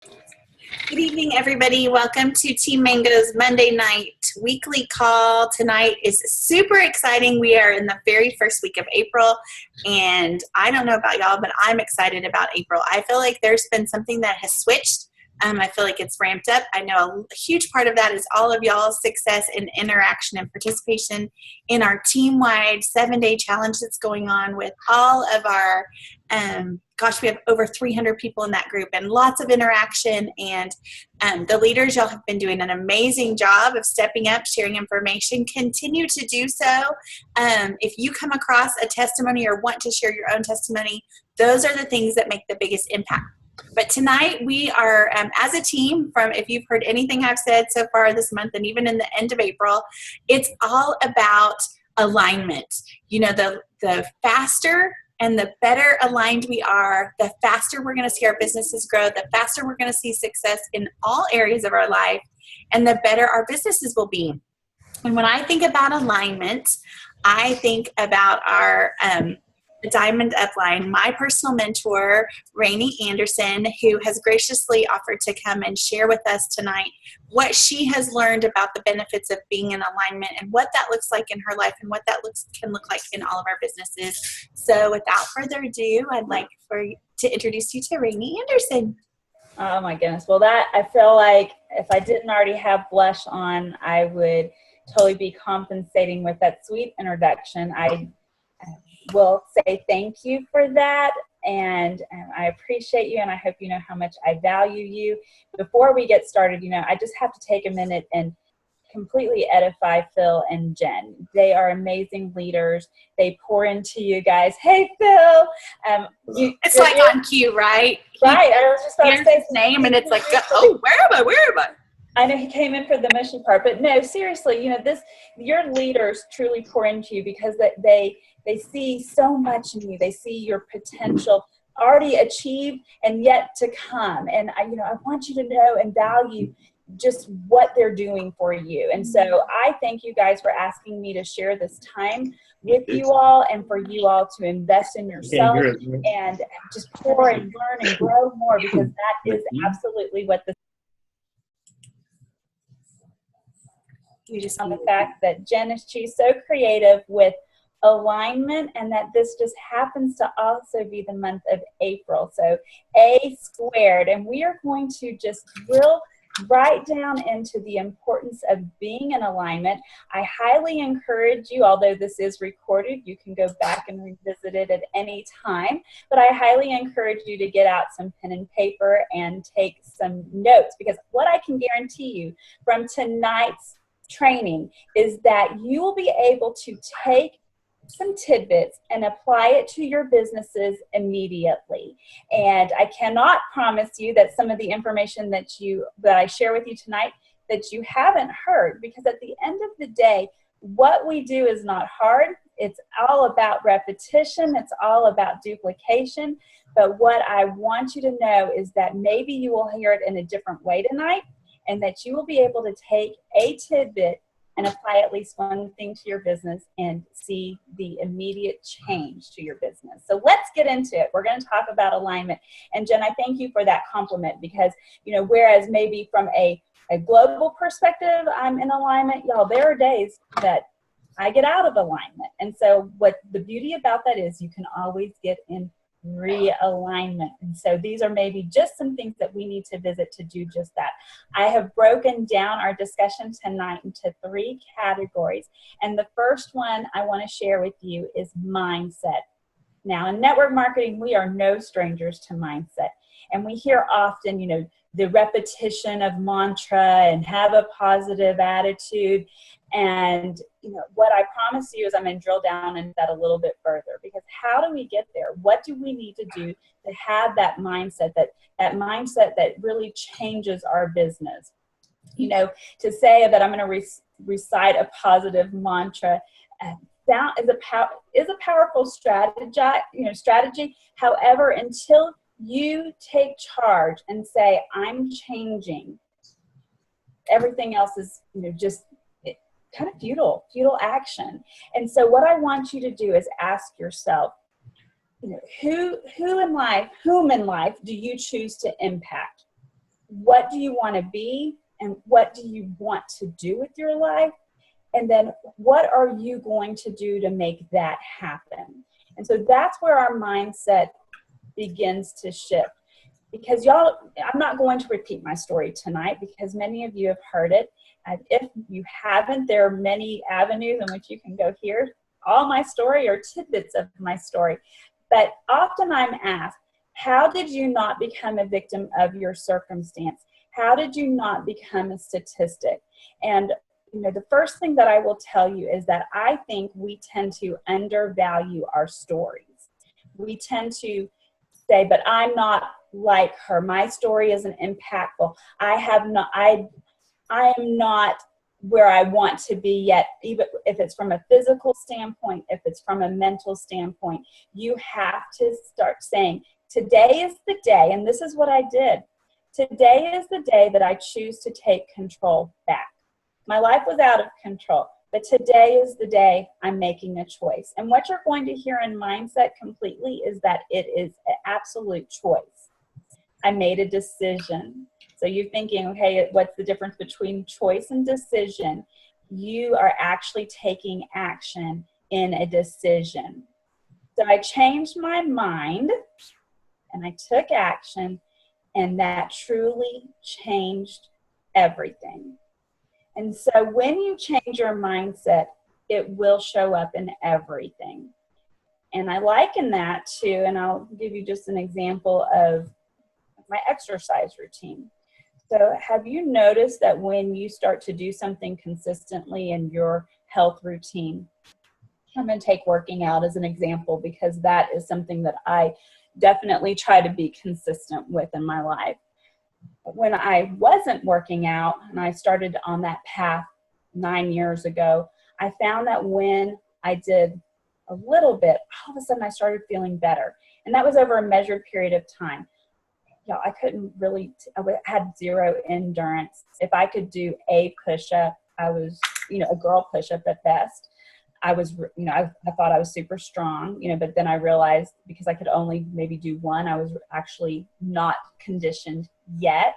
Good evening, everybody. Welcome to Team Mango's Monday night weekly call. Tonight is super exciting. We are in the very first week of April, and I don't know about y'all, but I'm excited about April. I feel like there's been something that has switched. I feel like it's ramped up. I know a huge part of that is all of y'all's success and interaction and participation in our team-wide 7-day challenge that's going on with all of our we have over 300 people in that group and lots of interaction. And the leaders, y'all have been doing an amazing job of stepping up, sharing information. Continue to do so. If you come across a testimony or want to share your own testimony, those are the things that make the biggest impact. But tonight we are, as a team, if you've heard anything I've said so far this month and even in the end of April, it's all about alignment. You know, the faster and the better aligned we are, the faster we're going to see our businesses grow, the faster we're going to see success in all areas of our life, and the better our businesses will be. And when I think about alignment, I think about our Diamond Upline, my personal mentor, Rayne Anderson, who has graciously offered to come and share with us tonight what she has learned about the benefits of being in alignment and what that looks like in her life and what that can look like in all of our businesses. So without further ado, I'd like to introduce you to Rayne Anderson. Oh my goodness. Well, I feel like if I didn't already have blush on, I would totally be compensating with that sweet introduction. I will say thank you for that, and I appreciate you, and I hope you know how much I value you. Before we get started, I just have to take a minute and completely edify Phil and Jen. They are amazing leaders. They pour into you guys. Hey, Phil. It's like on cue, right? Right. I was just about to say his name, and it's like, oh, where am I? Where am I? I know he came in for the mission part, but no, seriously, your leaders truly pour into you because they see so much in you. They see your potential already achieved and yet to come. And I want you to know and value just what they're doing for you. And so I thank you guys for asking me to share this time with you all and for you all to invest in yourself and just pour and learn and grow more, because that is absolutely what the on the fact that she's so creative with alignment, and that this just happens to also be the month of April. So A squared, and we are going to just drill right down into the importance of being in alignment. I highly encourage you, although this is recorded, you can go back and revisit it at any time, but I highly encourage you to get out some pen and paper and take some notes, because what I can guarantee you from tonight's training is that you will be able to take some tidbits and apply it to your businesses immediately. And I cannot promise you that some of the information that I share with you tonight that you haven't heard, because at the end of the day, what we do is not hard. It's all about repetition. It's all about duplication. But what I want you to know is that maybe you will hear it in a different way tonight, and that you will be able to take a tidbit and apply at least one thing to your business and see the immediate change to your business. So let's get into it. We're going to talk about alignment. And Jen, I thank you for that compliment, because, whereas maybe from a global perspective, I'm in alignment, y'all, there are days that I get out of alignment. And so what the beauty about that is you can always get in realignment. And so these are maybe just some things that we need to visit to do just that. I have broken down our discussion tonight into 3 categories. And the first one I want to share with you is mindset. Now, in network marketing, we are no strangers to mindset. And we hear often, the repetition of mantra and have a positive attitude. And, what I promise you is I'm going to drill down into that a little bit further, because how do we get there? What do we need to do to have that mindset, that mindset that really changes our business? To say that I'm going to recite a positive mantra is a powerful strategy. However, until you take charge and say, I'm changing, everything else is, just kind of futile action. And so what I want you to do is ask yourself, whom in life do you choose to impact? what do you want to be and what do you want to do with your life? And then what are you going to do to make that happen? And so that's where our mindset begins to shift. Because y'all, I'm not going to repeat my story tonight because many of you have heard it. And if you haven't, there are many avenues in which you can go hear all my story or tidbits of my story. But often I'm asked, how did you not become a victim of your circumstance? How did you not become a statistic? And the first thing that I will tell you is that I think we tend to undervalue our stories. We tend to say, but I'm not like her. My story isn't impactful. I am not where I want to be yet, even if it's from a physical standpoint, if it's from a mental standpoint. You have to start saying, today is the day, and this is what I did. Today is the day that I choose to take control back. My life was out of control, but today is the day I'm making a choice. And what you're going to hear in mindset completely is that it is an absolute choice. I made a decision. So you're thinking, okay, what's the difference between choice and decision? You are actually taking action in a decision. So I changed my mind and I took action, and that truly changed everything. And so when you change your mindset, it will show up in everything. And I liken that to, and I'll give you just an example of my exercise routine. So have you noticed that when you start to do something consistently in your health routine, I'm going to take working out as an example because that is something that I definitely try to be consistent with in my life. When I wasn't working out and I started on that path 9 years ago, I found that when I did a little bit, all of a sudden I started feeling better. And that was over a measured period of time. I couldn't really, I had zero endurance. If I could do a push-up, I was, a girl push-up at best. I was, I thought I was super strong, but then I realized because I could only maybe do one, I was actually not conditioned yet.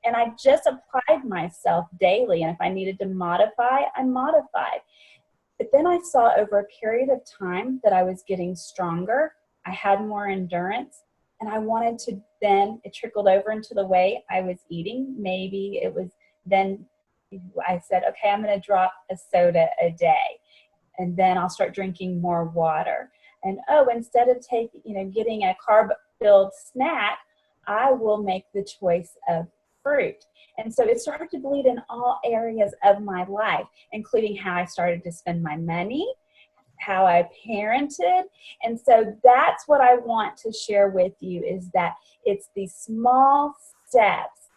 And I just applied myself daily. And if I needed to modify, I modified. But then I saw over a period of time that I was getting stronger. I had more endurance. And I wanted to then, it trickled over into the way I was eating. Maybe it was then I said, okay, I'm going to drop a soda a day. And then I'll start drinking more water. And instead of getting a carb-filled snack, I will make the choice of fruit. And so it started to bleed in all areas of my life, including how I started to spend my money, how I parented. And so that's what I want to share with you is that it's these small steps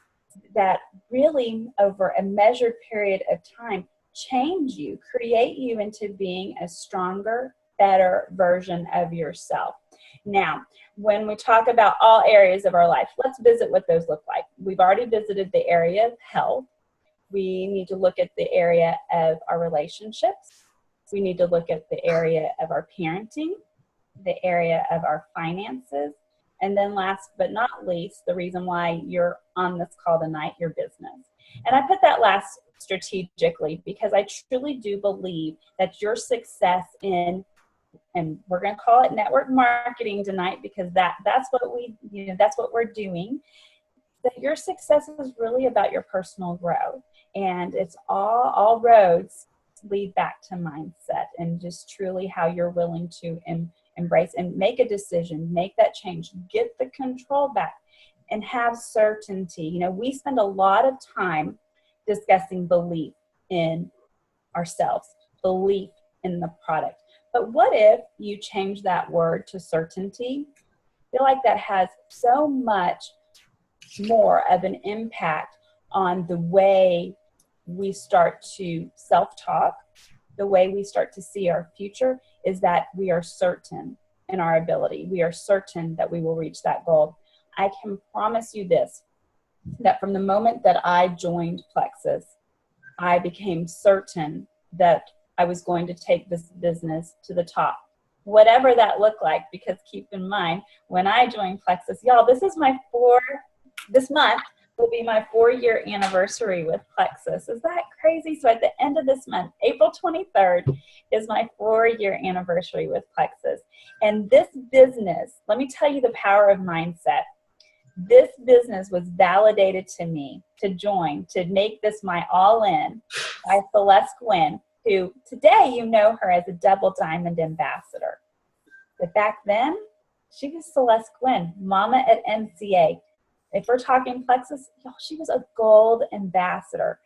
that really over a measured period of time change you, create you into being a stronger, better version of yourself. Now, when we talk about all areas of our life, let's visit what those look like. We've already visited the area of health. We need to look at the area of our relationships. We need to look at the area of our parenting, the area of our finances, and then last but not least, the reason why you're on this call tonight, your business. And I put that last strategically because I truly do believe that your success in, and we're going to call it network marketing tonight because that's what that's what we're doing, that your success is really about your personal growth. And it's all roads lead back to mindset and just truly how you're willing to embrace and make a decision, make that change, get the control back and have certainty. We spend a lot of time discussing belief in ourselves, belief in the product. But what if you change that word to certainty? I feel like that has so much more of an impact on the way we start to self-talk, the way we start to see our future is that we are certain in our ability. We are certain that we will reach that goal. I can promise you this, that from the moment that I joined Plexus, I became certain that I was going to take this business to the top, whatever that looked like, because keep in mind, when I joined Plexus, y'all, this month will be my 4-year anniversary with Plexus. Is that crazy? So at the end of this month, April 23rd, is my 4-year anniversary with Plexus. And this business, let me tell you the power of mindset. This business was validated to me to join, to make this my all-in by Celeste Gwynn, who today you know her as a double diamond ambassador. But back then, she was Celeste Gwynn, mama at MCA. If we're talking Plexus, she was a gold ambassador.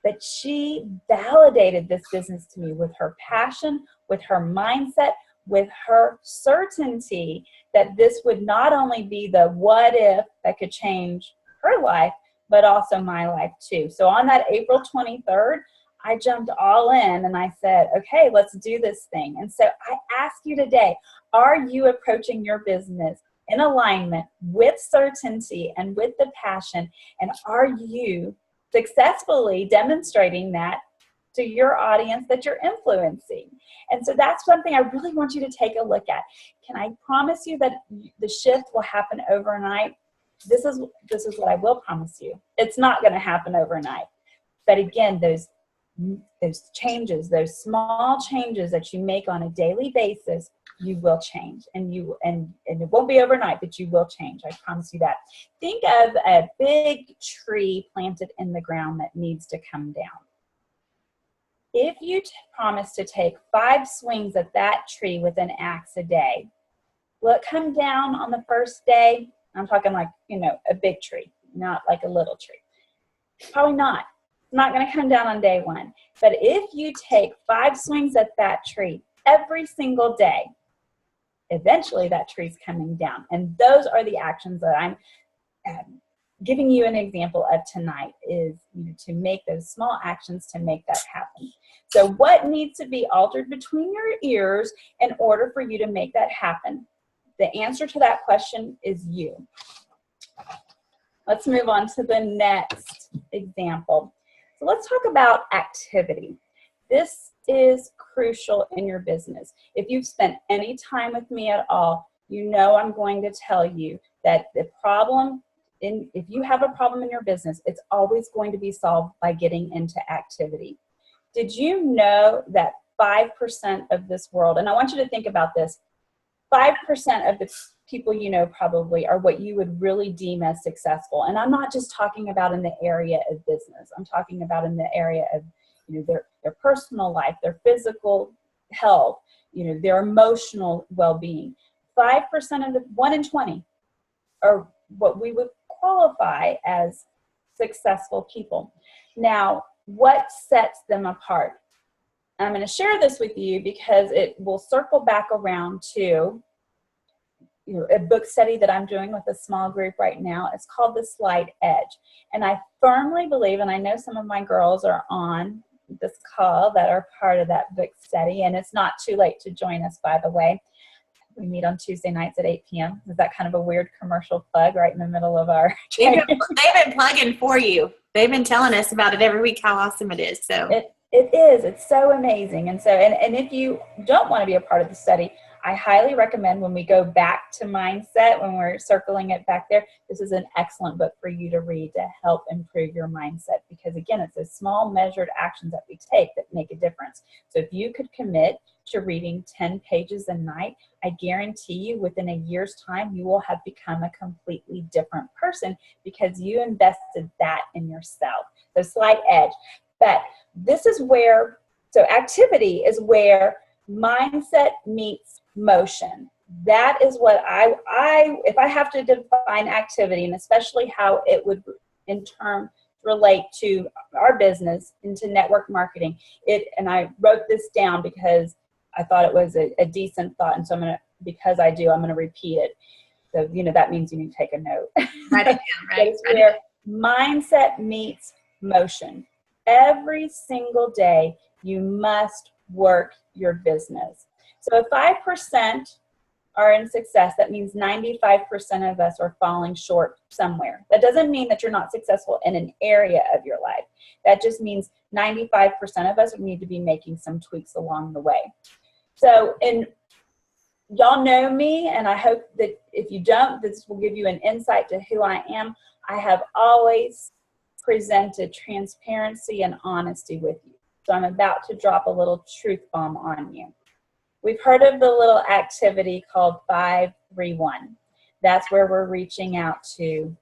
But she validated this business to me with her passion, with her mindset, with her certainty that this would not only be the what if that could change her life, but also my life too. So on that April 23rd, I jumped all in and I said, okay, let's do this thing. And so I ask you today, are you approaching your business in alignment with certainty and with the passion? And are you successfully demonstrating that to your audience that you're influencing? And so that's something I really want you to take a look at. Can I promise you that the shift will happen overnight? This is what I will promise you. It's not going to happen overnight. But again, those changes, those small changes that you make on a daily basis, you will change, and it won't be overnight, but you will change. I promise you that. Think of a big tree planted in the ground that needs to come down. If you promise to take 5 swings at that tree with an axe a day, will it come down on the first day? I'm talking like, a big tree, not like a little tree. Probably not. It's not going to come down on day 1. But if you take 5 swings at that tree every single day, eventually that tree's coming down. And those are the actions that I'm giving you an example of tonight, is to make those small actions to make that happen. So what needs to be altered between your ears in order for you to make that happen? The answer to that question is you. Let's move on to the next example. So let's talk about activity. This is crucial in your business. If you've spent any time with me at all, I'm going to tell you that if you have a problem in your business, it's always going to be solved by getting into activity. Did you know that 5% of this world, and I want you to think about this, 5% of the people probably are what you would really deem as successful. And I'm not just talking about in the area of business. I'm talking about in the area of their personal life, their physical health, their emotional well-being. 5% of the 1 in 20 are what we would qualify as successful people. Now, what sets them apart? I'm going to share this with you because it will circle back around to a book study that I'm doing with a small group right now. It's called The Slight Edge. And I firmly believe, and I know some of my girls are on this call that are part of that book study, and it's not too late to join us, by the way. We meet on Tuesday nights at 8 p.m. Is that kind of a weird commercial plug right in the middle of our training? They've been plugging for you. They've been telling us about it every week, how awesome it is. So it is. It's so amazing. And so, and if you don't want to be a part of the study, I highly recommend, when we go back to mindset, when we're circling it back there, this is an excellent book for you to read to help improve your mindset. Because again, it's those small measured actions that we take that make a difference. So if you could commit to reading 10 pages a night, I guarantee you within a year's time, you will have become a completely different person because you invested that in yourself. So Slight Edge. But this is where, so activity is where mindset meets motion. That is what if I have to define activity, and especially how it would in turn relate to our business into network marketing, and I wrote this down because I thought it was a decent thought, and so I'm going to repeat it. So, that means you need to take a note. Write it down, right? It's where mindset meets motion. Every single day, you must work your business. So if 5% are in success, that means 95% of us are falling short somewhere. That doesn't mean that you're not successful in an area of your life. That just means 95% of us need to be making some tweaks along the way. So y'all know me, and I hope that if you don't, this will give you an insight to who I am. I have always presented transparency and honesty with you. So I'm about to drop a little truth bomb on you. We've heard of the little activity called 531. That's where we're reaching out to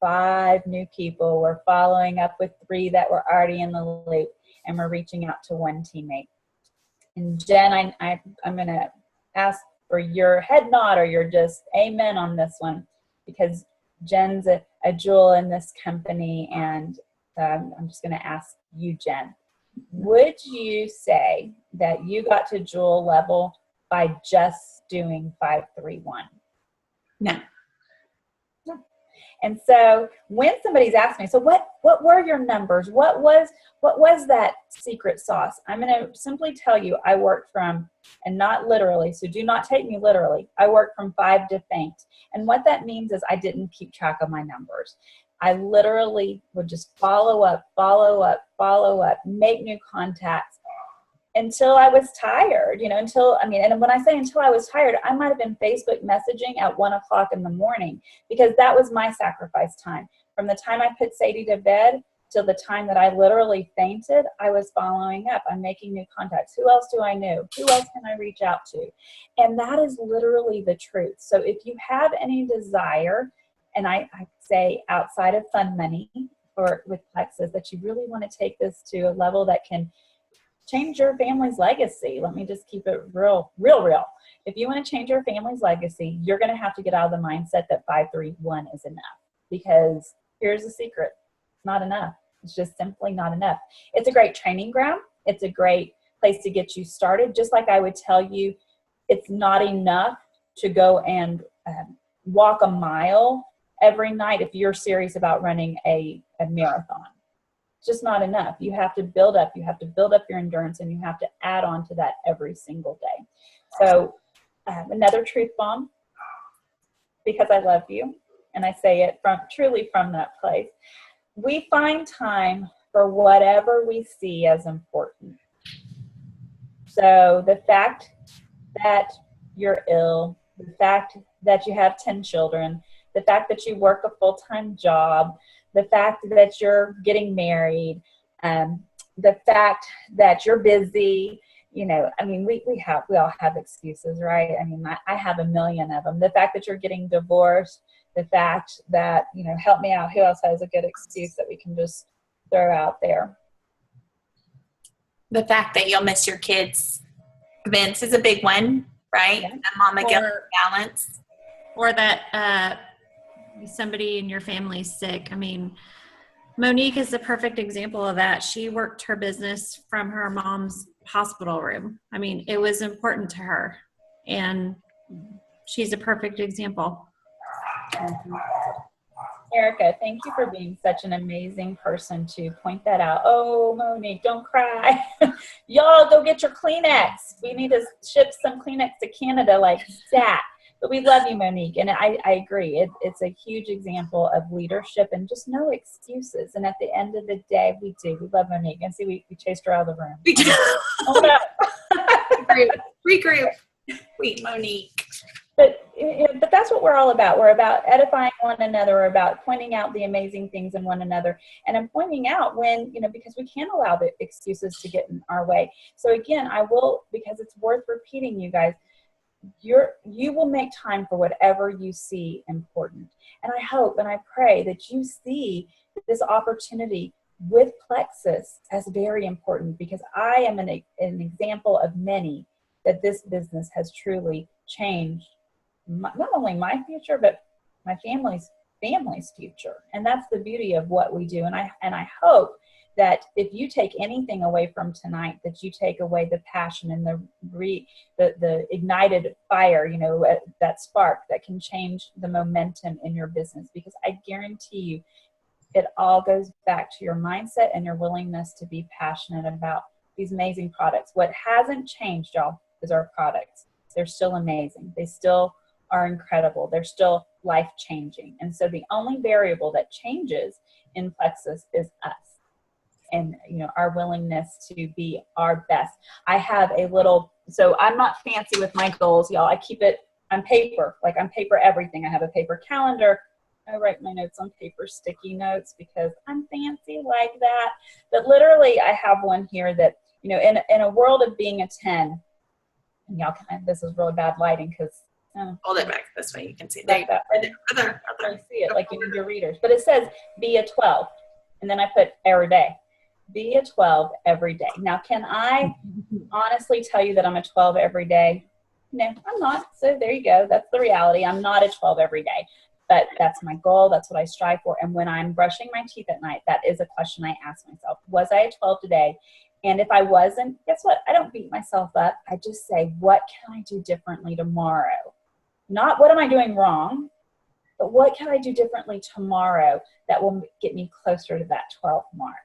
5 new people. We're following up with 3 that were already in the loop, and we're reaching out to 1 teammate. And Jen, I'm going to ask for your head nod or your just amen on this one, because Jen's a jewel in this company, and I'm just going to ask you, Jen. Would you say that you got to jewel level by just doing 531? No. And so when somebody's asked me, so what were your numbers? What was that secret sauce? I'm going to simply tell you, I worked from, and not literally, so do not take me literally, I worked from 5 to faint. And what that means is I didn't keep track of my numbers. I literally would just follow up, make new contacts until I was tired, and when I say until I was tired, I might have been Facebook messaging at 1:00 in the morning, because that was my sacrifice time. From the time I put Sadie to bed till the time that I literally fainted, I was following up. I'm making new contacts. Who else do I know? Who else can I reach out to? And that is literally the truth. So if you have any desire, and I say outside of fun money with Plexus, that you really want to take this to a level that can change your family's legacy. Let me just keep it real. If you want to change your family's legacy, you're going to have to get out of the mindset that 531 is enough, because here's the secret. It's not enough. It's just simply not enough. It's a great training ground. It's a great place to get you started. Just like I would tell you, it's not enough to go and walk a mile every night if you're serious about running a marathon. It's just not enough. You have to build up. You have to build up your endurance, and you have to add on to that every single day. So another truth bomb, because I love you, and I say it truly from that place. We find time for whatever we see as important. So the fact that you're ill, the fact that you have 10 children, the fact that you work a full-time job, the fact that you're getting married, the fact that you're busy, we all have excuses, right? I have a million of them. The fact that you're getting divorced, the fact that, help me out, who else has a good excuse that we can just throw out there? The fact that you'll miss your kids' events is a big one, right? Yeah. The mama balance. Or that somebody in your family's sick. Monique is the perfect example of that. She worked her business from her mom's hospital room. It was important to her, and she's a perfect example. Mm-hmm. Erica, thank you for being such an amazing person to point that out. Oh, Monique, don't cry. Y'all go get your Kleenex. We need to ship some Kleenex to Canada like that. But we love you, Monique, and I agree. It's a huge example of leadership and just no excuses. And at the end of the day, we love Monique. And see, we chased her out of the room. We do. Oh, no. Regroup. Sweet Monique. But that's what we're all about. We're about edifying one another. We're about pointing out the amazing things in one another. And I'm pointing out when, because we can't allow the excuses to get in our way. So again, I will, because it's worth repeating, you guys, you will make time for whatever you see important. And I hope and I pray that you see this opportunity with Plexus as very important, because I am an example of many that this business has truly changed not only my future, but my family's future. And that's the beauty of what we do. And I hope that if you take anything away from tonight, that you take away the passion and the ignited fire, that spark that can change the momentum in your business. Because I guarantee you, it all goes back to your mindset and your willingness to be passionate about these amazing products. What hasn't changed, y'all, is our products. They're still amazing. They still are incredible. They're still life-changing. And so the only variable that changes in Plexus is us. And our willingness to be our best. I have a little So I'm not fancy with my goals, y'all. I keep it on paper, like on paper everything. I have a paper calendar. I write my notes on paper, sticky notes, because I'm fancy like that. But literally, I have one here that, you know, in a world of being a 10, and y'all can, this is really bad lighting because hold it back this way. You can see like that. Other. I see it like you need your readers. But it says be a 12, and then I put every day. Be a 12 every day. Now, can I honestly tell you that I'm a 12 every day? No, I'm not. So there you go. That's the reality. I'm not a 12 every day. But that's my goal. That's what I strive for. And when I'm brushing my teeth at night, that is a question I ask myself. Was I a 12 today? And if I wasn't, guess what? I don't beat myself up. I just say, what can I do differently tomorrow? Not what am I doing wrong, but what can I do differently tomorrow that will get me closer to that 12 mark?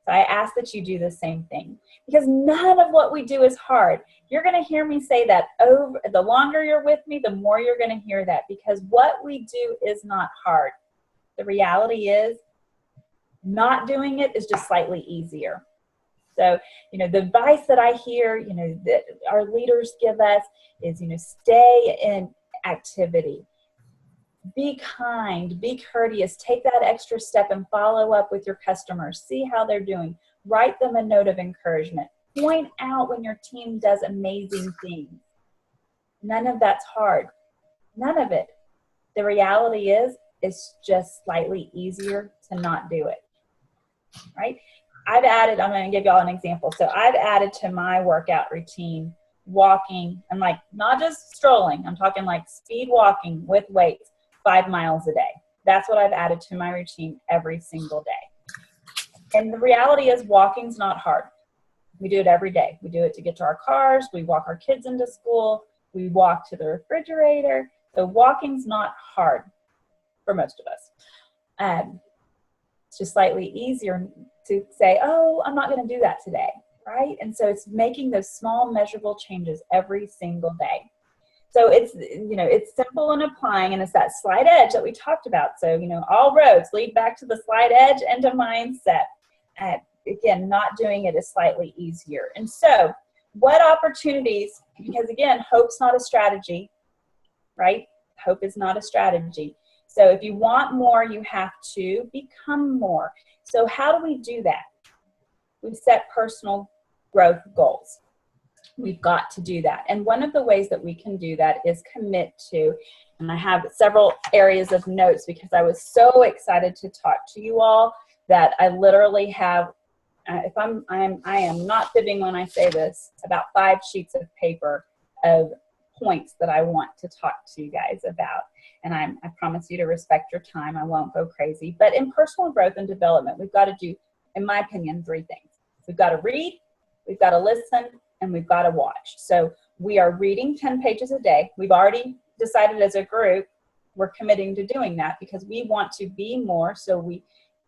So I ask that you do the same thing, because none of what we do is hard. You're going to hear me say that over the longer you're with me, the more you're going to hear that, because what we do is not hard. The reality is not doing it is just slightly easier. So, you know, the advice that I hear, you know, that our leaders give us is, you know, stay in activity. Be kind, be courteous, take that extra step and follow up with your customers. See how they're doing. Write them a note of encouragement. Point out when your team does amazing things. None of that's hard. None of it. The reality is, it's just slightly easier to not do it, right? I've added, I'm going to give y'all an example. So I've added to my workout routine walking, and like not just strolling, I'm talking like speed walking with weights, 5 miles a day. That's what I've added to my routine every single day. And the reality is, walking's not hard. We do it every day. We do it to get to our cars. We walk our kids into school. We walk to the refrigerator. So walking's not hard for most of us. It's just slightly easier to say, oh, I'm not going to do that today, right? And so it's making those small measurable changes every single day. So it's, you know, it's simple in applying, and it's that slight edge that we talked about. So, you know, all roads lead back to the slight edge and to mindset. Again, not doing it is slightly easier. And so what opportunities, because again, hope's not a strategy, right? Hope is not a strategy. So if you want more, you have to become more. So how do we do that? We set personal growth goals. We've got to do that. And one of the ways that we can do that is commit to, and I have several areas of notes because I was so excited to talk to you all that I literally have, I am not fibbing when I say this, about 5 sheets of paper of points that I want to talk to you guys about. And I promise you to respect your time. I won't go crazy. But in personal growth and development, we've got to do, in my opinion, 3 things. We've got to read, we've got to listen, and we've got to watch. So we are reading 10 pages a day. We've already decided as a group we're committing to doing that because we want to be more so we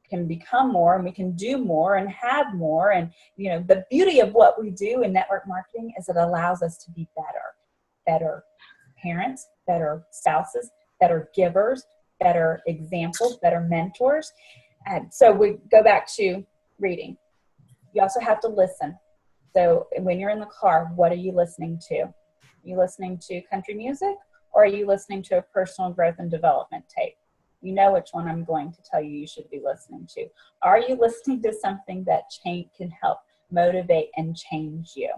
can become more and we can do more and have more. And, you know, the beauty of what we do in network marketing is it allows us to be better parents, better spouses, better givers, better examples, better mentors. And so we go back to reading. You also have to listen. So when you're in the car, what are you listening to? Are you listening to country music, or are you listening to a personal growth and development tape? You know which one I'm going to tell you should be listening to. Are you listening to something that can help motivate and change you?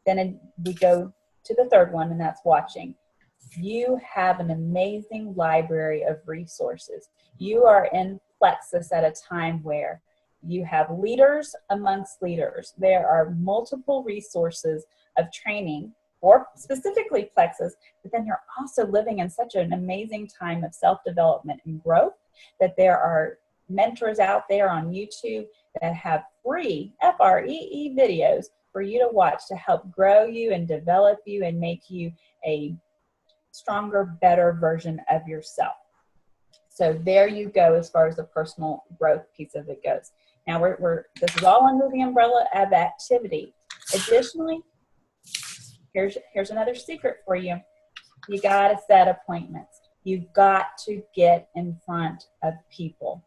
Then we go to the third one, and that's watching. You have an amazing library of resources. You are in Plexus at a time where you have leaders amongst leaders. There are multiple resources of training for specifically Plexus, but then you're also living in such an amazing time of self-development and growth that there are mentors out there on YouTube that have free FREE videos for you to watch to help grow you and develop you and make you a stronger, better version of yourself. So there you go as far as the personal growth piece of it goes. Now this is all under the umbrella of activity. Additionally, here's another secret for you. You got to set appointments. You've got to get in front of people.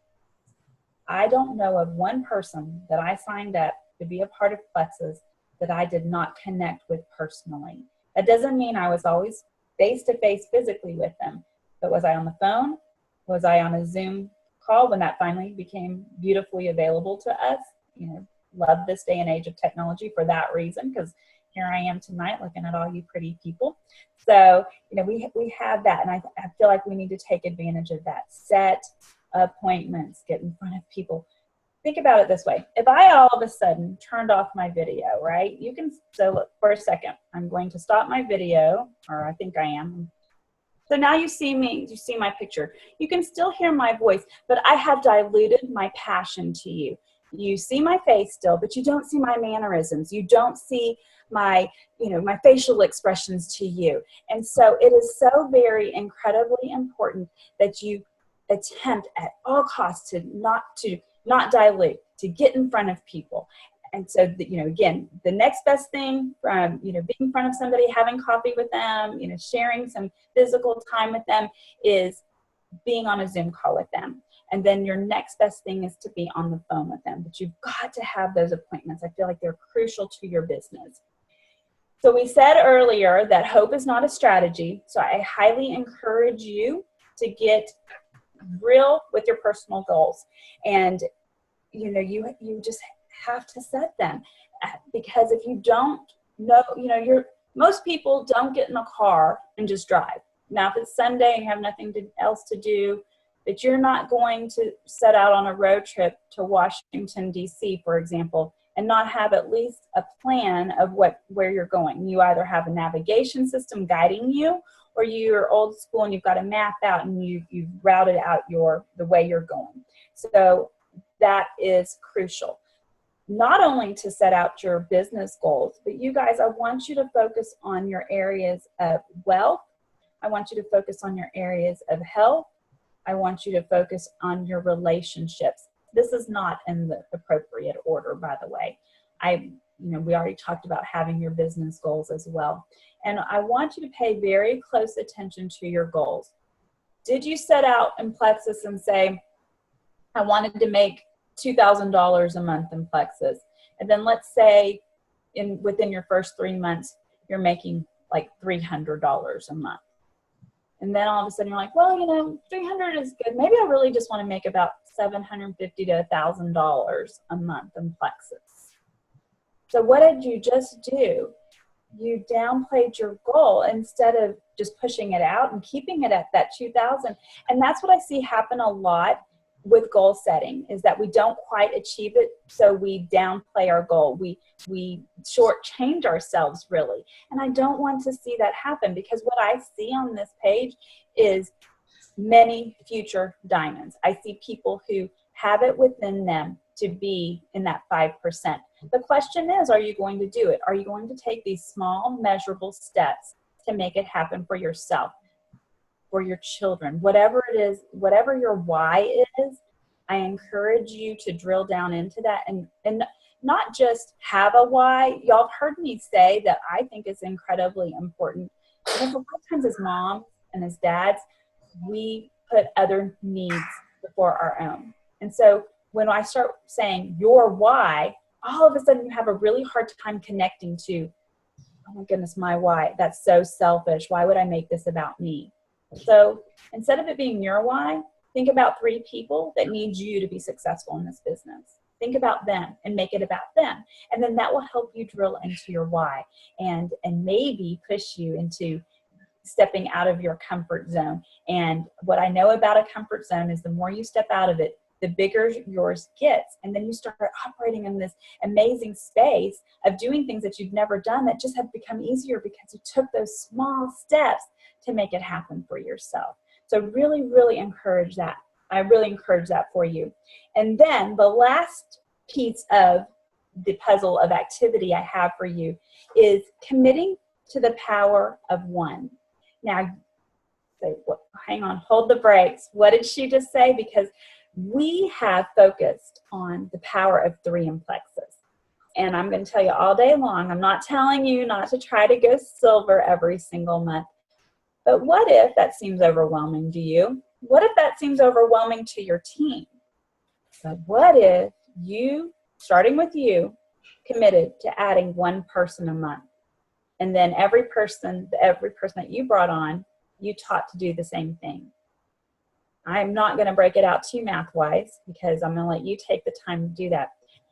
I don't know of one person that I signed up to be a part of Plexus that I did not connect with personally. That doesn't mean I was always face-to-face physically with them, but was I on the phone? Was I on a Zoom call when that finally became beautifully available to us? You know, love this day and age of technology for that reason, because here I am tonight looking at all you pretty people. So, you know, we have that, and I feel like we need to take advantage of that. Set appointments, get in front of people. Think about it this way. If I all of a sudden turned off my video, right? You can, so look, for a second, I'm going to stop my video, or I think I am. So now you see me, you see my picture. You can still hear my voice, but I have diluted my passion to you. You see my face still, but you don't see my mannerisms. You don't see my, you know, my facial expressions to you. And so it is so very incredibly important that you attempt at all costs to not dilute, to get in front of people. And so, you know, again, the next best thing from, you know, being in front of somebody, having coffee with them, you know, sharing some physical time with them is being on a Zoom call with them. And then your next best thing is to be on the phone with them. But you've got to have those appointments. I feel like they're crucial to your business. So we said earlier that hope is not a strategy. So I highly encourage you to get real with your personal goals. And, you know, you just have to set them, because if you don't know, you know, most people don't get in a car and just drive. Now, if it's Sunday and you have nothing else to do, but you're not going to set out on a road trip to Washington, D.C., for example, and not have at least a plan of where you're going. You either have a navigation system guiding you, or you're old school and you've got a map out and you've routed out the way you're going. So that is crucial. Not only to set out your business goals, but you guys, I want you to focus on your areas of wealth. I want you to focus on your areas of health. I want you to focus on your relationships. This is not in the appropriate order, by the way. We already talked about having your business goals as well. And I want you to pay very close attention to your goals. Did you set out in Plexus and say, I wanted to make $2,000 a month in Plexus? And then let's say within your first 3 months, you're making like $300 a month. And then all of a sudden you're like, well, you know, 300 is good. Maybe I really just want to make about $750 to $1,000 a month in Plexus. So what did you just do? You downplayed your goal instead of just pushing it out and keeping it at that 2,000. And that's what I see happen a lot with goal setting, is that we don't quite achieve it, so we downplay our goal. We shortchange ourselves, really. And I don't want to see that happen, because what I see on this page is many future diamonds. I see people who have it within them to be in that 5%. The question is, are you going to do it? Are you going to take these small, measurable steps to make it happen for yourself, for your children, whatever it is, whatever your why is? I encourage you to drill down into that and not just have a why. Y'all have heard me say that I think is incredibly important, because a lot of times as moms and as dads, we put other needs before our own. And so when I start saying your why, all of a sudden you have a really hard time connecting to, oh my goodness, my why. That's so selfish. Why would I make this about me? So instead of it being your why, think about 3 people that need you to be successful in this business. Think about them and make it about them. And then that will help you drill into your why and maybe push you into stepping out of your comfort zone. And what I know about a comfort zone is the more you step out of it, the bigger yours gets. And then you start operating in this amazing space of doing things that you've never done that just have become easier because you took those small steps to make it happen for yourself. So really, really encourage that. I really encourage that for you. And then the last piece of the puzzle of activity I have for you is committing to the power of one. Now, hang on, hold the brakes. What did she just say? Because we have focused on the power of 3 in Plexus. And I'm going to tell you all day long, I'm not telling you not to try to go silver every single month. But what if that seems overwhelming to you? What if that seems overwhelming to your team? But what if you, starting with you, committed to adding one person a month. And then every person that you brought on, you taught to do the same thing. I'm not going to break it out to you math-wise because I'm going to let you take the time to do that.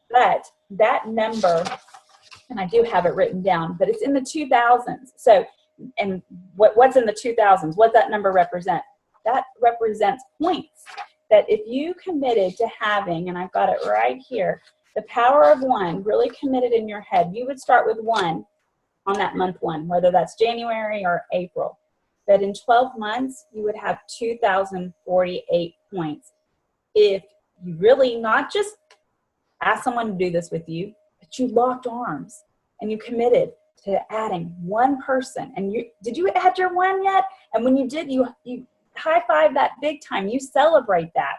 But that number, and I do have it written down, but it's in the 2000s. So, and what's in the 2000s? What that number represent? That represents points. That if you committed to having, and I've got it right here, the power of one, really committed in your head, you would start with one on that month one, whether that's January or April. That in 12 months, you would have 2,048 points. If you really not just ask someone to do this with you, but you locked arms and you committed to adding one person. And did you add your one yet? And when you did, you high five that big time. You celebrate that.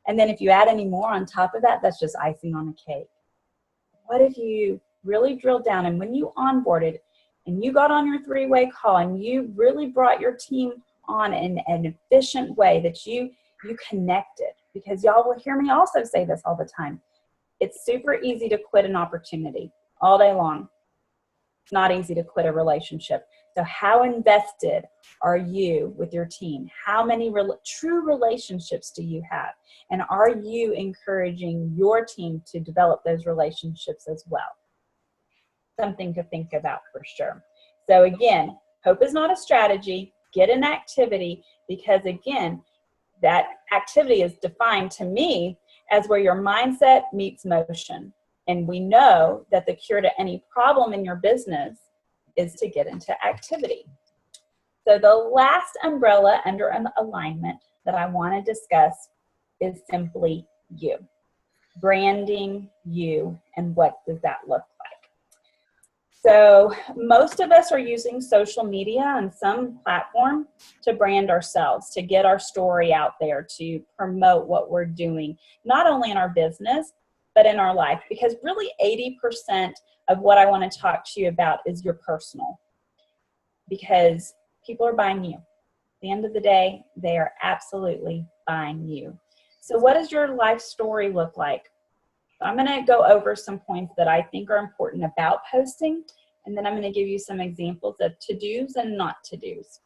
And then if you add any more on top of that, that's just icing on the cake. What if you really drilled down and when you onboarded and you got on your three-way call and you really brought your team on in an efficient way, that you connected? Because y'all will hear me also say this all the time. It's super easy to quit an opportunity all day long. It's not easy to quit a relationship. So how invested are you with your team? How many true relationships do you have? And are you encouraging your team to develop those relationships as well? Something to think about for sure. So again, hope is not a strategy. Get an activity, because again, that activity is defined to me as where your mindset meets motion. And we know that the cure to any problem in your business is to get into activity. So the last umbrella under an alignment that I want to discuss is simply you. Branding you, and what does that look like? So most of us are using social media on some platform to brand ourselves, to get our story out there, to promote what we're doing, not only in our business, but in our life. Because really 80% of what I want to talk to you about is your personal. Because people are buying you. At the end of the day, they are absolutely buying you. So what does your life story look like? I'm going to go over some points that I think are important about posting, and then I'm going to give you some examples of to-dos and not to-dos.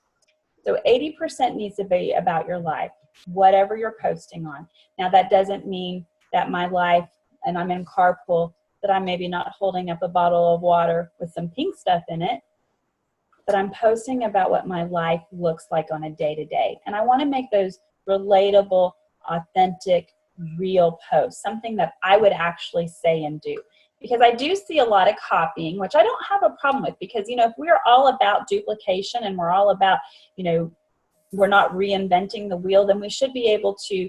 So 80% needs to be about your life, whatever you're posting on. Now that doesn't mean that my life, and I'm in carpool, that I'm maybe not holding up a bottle of water with some pink stuff in it, but I'm posting about what my life looks like on a day-to-day. And I want to make those relatable, authentic, real posts, something that I would actually say and do. Because I do see a lot of copying, which I don't have a problem with, because, you know, if we're all about duplication and we're all about, you know, we're not reinventing the wheel, then we should be able to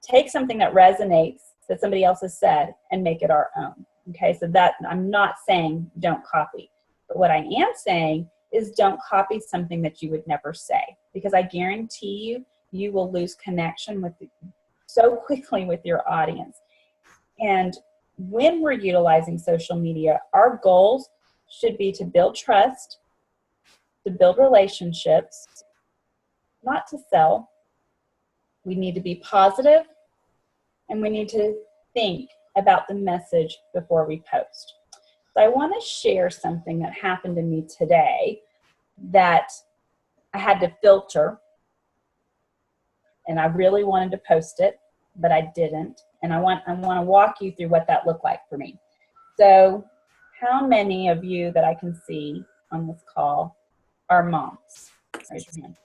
take something that resonates that somebody else has said and make it our own. Okay, so that I'm not saying don't copy, but what I am saying is don't copy something that you would never say, because I guarantee you will lose connection with so quickly with your audience. And when we're utilizing social media, our goals should be to build trust, to build relationships, not to sell. We need to be positive, and we need to think about the message before we post. So I want to share something that happened to me today that I had to filter, and I really wanted to post it, but I didn't. And I want to walk you through what that looked like for me. So how many of you that I can see on this call are moms? Raise your hand.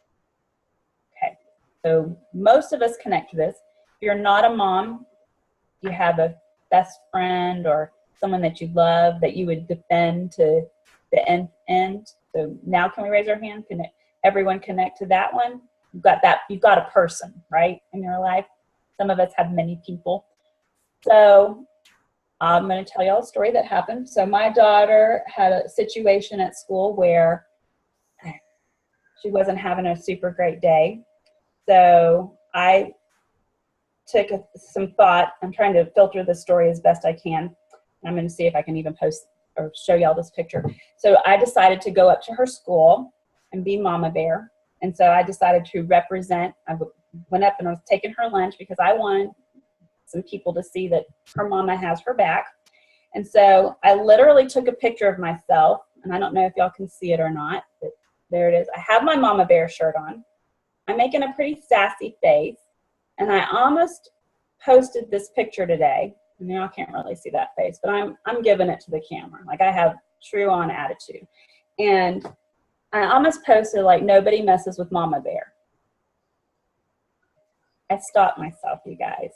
Okay. So most of us connect to this. If you're not a mom, you have a best friend or someone that you love that you would defend to the end. So now can we raise our hand? Can everyone connect to that one? You've got a person, right, in your life. Some of us have many people. So I'm going to tell y'all a story that happened. So my daughter had a situation at school where she wasn't having a super great day. So I took some thought. I'm trying to filter the story as best I can. I'm going to see if I can even post or show y'all this picture. So I decided to go up to her school and be Mama Bear. And so I decided to represent. I went up and I was taking her lunch because I wanted some people to see that her mama has her back. And so I literally took a picture of myself, and I don't know if y'all can see it or not, but there it is. I have my Mama Bear shirt on. I'm making a pretty sassy face, and I almost posted this picture today. And y'all can't really see that face, but I'm giving it to the camera. Like, I have true on attitude. And I almost posted, like, nobody messes with Mama Bear. I stopped myself, you guys.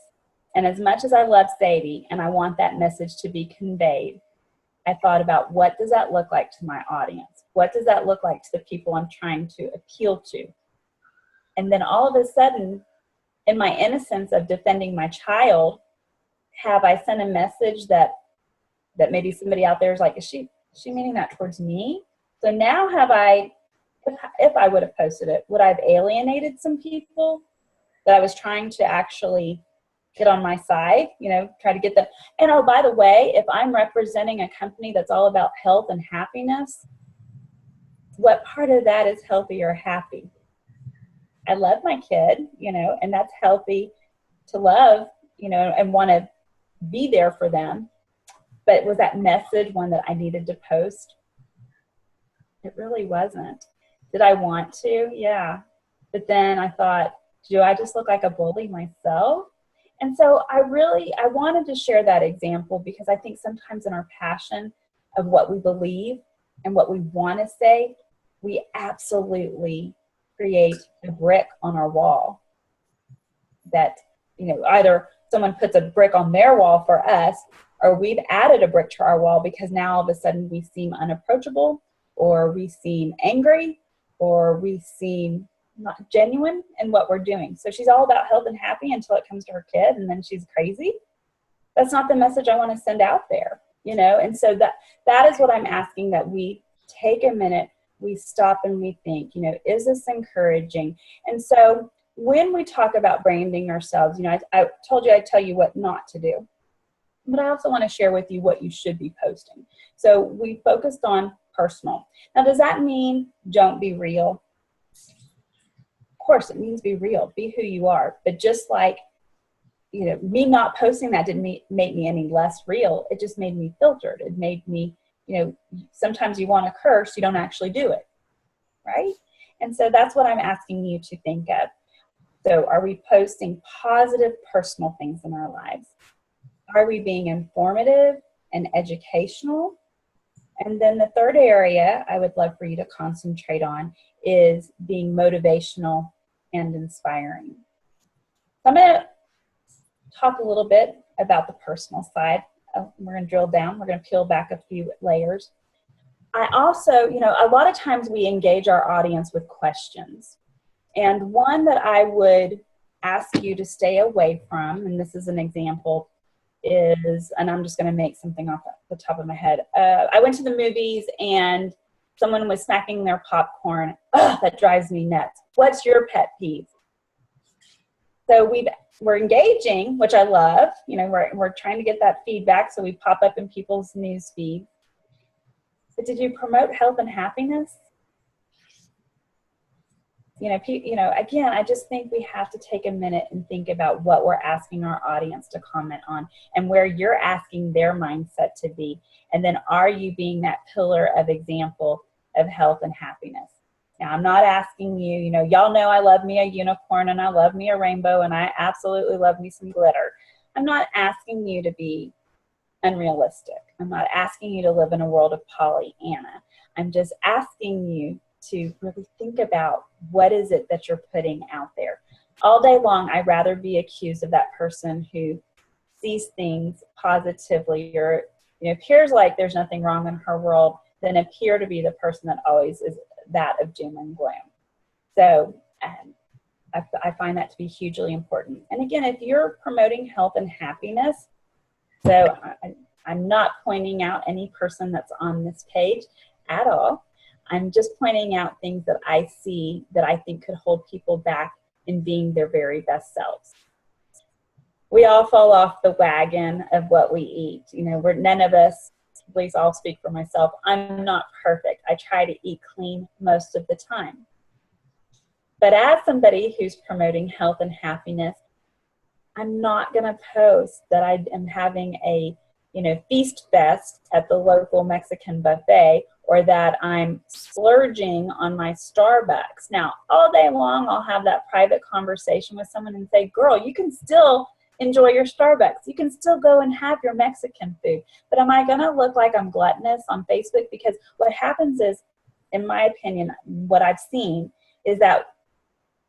And as much as I love Sadie and I want that message to be conveyed, I thought about, what does that look like to my audience? What does that look like to the people I'm trying to appeal to? And then all of a sudden, in my innocence of defending my child, have I sent a message that maybe somebody out there is like, is she meaning that towards me? So now have I, if I would have posted it, would I have alienated some people that I was trying to actually get on my side, try to get them. And oh, by the way, if I'm representing a company that's all about health and happiness, what part of that is healthy or happy? I love my kid, and that's healthy to love, and want to be there for them. But was that message one that I needed to post? It really wasn't. Did I want to? Yeah. But then I thought, do I just look like a bully myself? And so I wanted to share that example, because I think sometimes in our passion of what we believe and what we want to say, we absolutely create a brick on our wall that, either someone puts a brick on their wall for us, or we've added a brick to our wall because now all of a sudden we seem unapproachable, or we seem angry, or we seem not genuine in what we're doing. So she's all about health and happy until it comes to her kid, and then she's crazy. That's not the message I want to send out there, And so that is what I'm asking, that we take a minute, we stop and we think, is this encouraging? And so when we talk about branding ourselves, I told you I'd tell you what not to do, but I also want to share with you what you should be posting. So we focused on personal. Now, does that mean don't be real? Of course, it means be real, be who you are. But just like, me not posting that didn't make me any less real. It just made me filtered. It made me, sometimes you want to curse, you don't actually do it, right? And so that's what I'm asking you to think of. So are we posting positive personal things in our lives? Are we being informative and educational? And then the third area I would love for you to concentrate on is being motivational and inspiring. So I'm going to talk a little bit about the personal side. We're going to drill down. We're going to peel back a few layers. I also, a lot of times we engage our audience with questions. And one that I would ask you to stay away from, and this is an example, is, and I'm just going to make something off the top of my head. I went to the movies and someone was smacking their popcorn. Ugh, that drives me nuts. What's your pet peeve? So we're engaging, which I love. We're trying to get that feedback, so we pop up in people's news feed. But did you promote health and happiness? Again, I just think we have to take a minute and think about what we're asking our audience to comment on and where you're asking their mindset to be. And then are you being that pillar of example of health and happiness? Now, I'm not asking you, y'all know I love me a unicorn and I love me a rainbow and I absolutely love me some glitter. I'm not asking you to be unrealistic. I'm not asking you to live in a world of Pollyanna. I'm just asking you to really think about what is it that you're putting out there. All day long, I'd rather be accused of that person who sees things positively or appears like there's nothing wrong in her world than appear to be the person that always is that of doom and gloom. So I find that to be hugely important. And again, if you're promoting health and happiness, so I'm not pointing out any person that's on this page at all. I'm just pointing out things that I see that I think could hold people back in being their very best selves. We all fall off the wagon of what we eat. We're none of us, at least I'll speak for myself, I'm not perfect. I try to eat clean most of the time. But as somebody who's promoting health and happiness, I'm not going to post that I am having a Feast Fest at the local Mexican buffet, or that I'm splurging on my Starbucks. Now, all day long, I'll have that private conversation with someone and say, girl, you can still enjoy your Starbucks. You can still go and have your Mexican food. But am I going to look like I'm gluttonous on Facebook? Because what happens is, in my opinion, what I've seen is that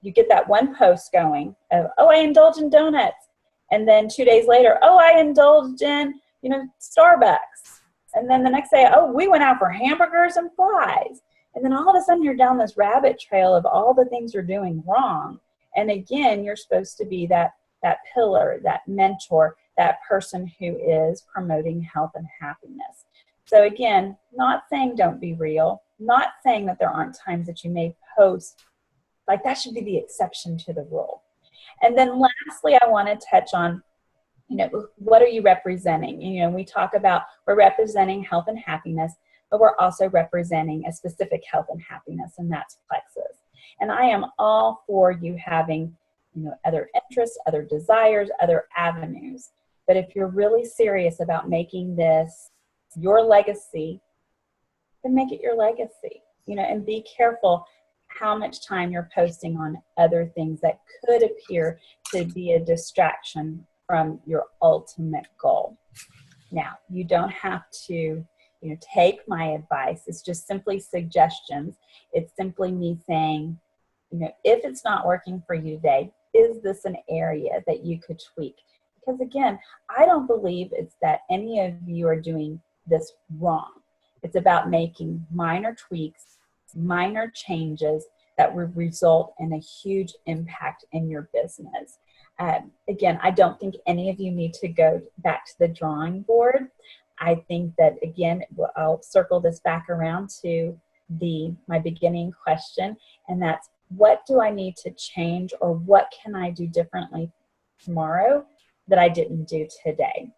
you get that one post going of, oh, I indulge in donuts. And then 2 days later, oh, I indulged in, Starbucks. And then the next day, oh, we went out for hamburgers and fries. And then all of a sudden you're down this rabbit trail of all the things you're doing wrong. And again, you're supposed to be that pillar, that mentor, that person who is promoting health and happiness. So again, not saying don't be real, not saying that there aren't times that you may post, like that should be the exception to the rule. And then lastly, I want to touch on, what are you representing? We talk about we're representing health and happiness, but we're also representing a specific health and happiness, and that's plexus. And I am all for you having, other interests, other desires, other avenues. But if you're really serious about making this your legacy, then make it your legacy, and be careful how much time you're posting on other things that could appear to be a distraction from your ultimate goal. Now, you don't have to, take my advice. It's just simply suggestions. It's simply me saying, if it's not working for you today, is this an area that you could tweak? Because again, I don't believe it's that any of you are doing this wrong. It's about making minor tweaks, minor changes that would result in a huge impact in your business. Again, I don't think any of you need to go back to the drawing board. I think that, again, I'll circle this back around to my beginning question, and that's, what do I need to change, or what can I do differently tomorrow that I didn't do today?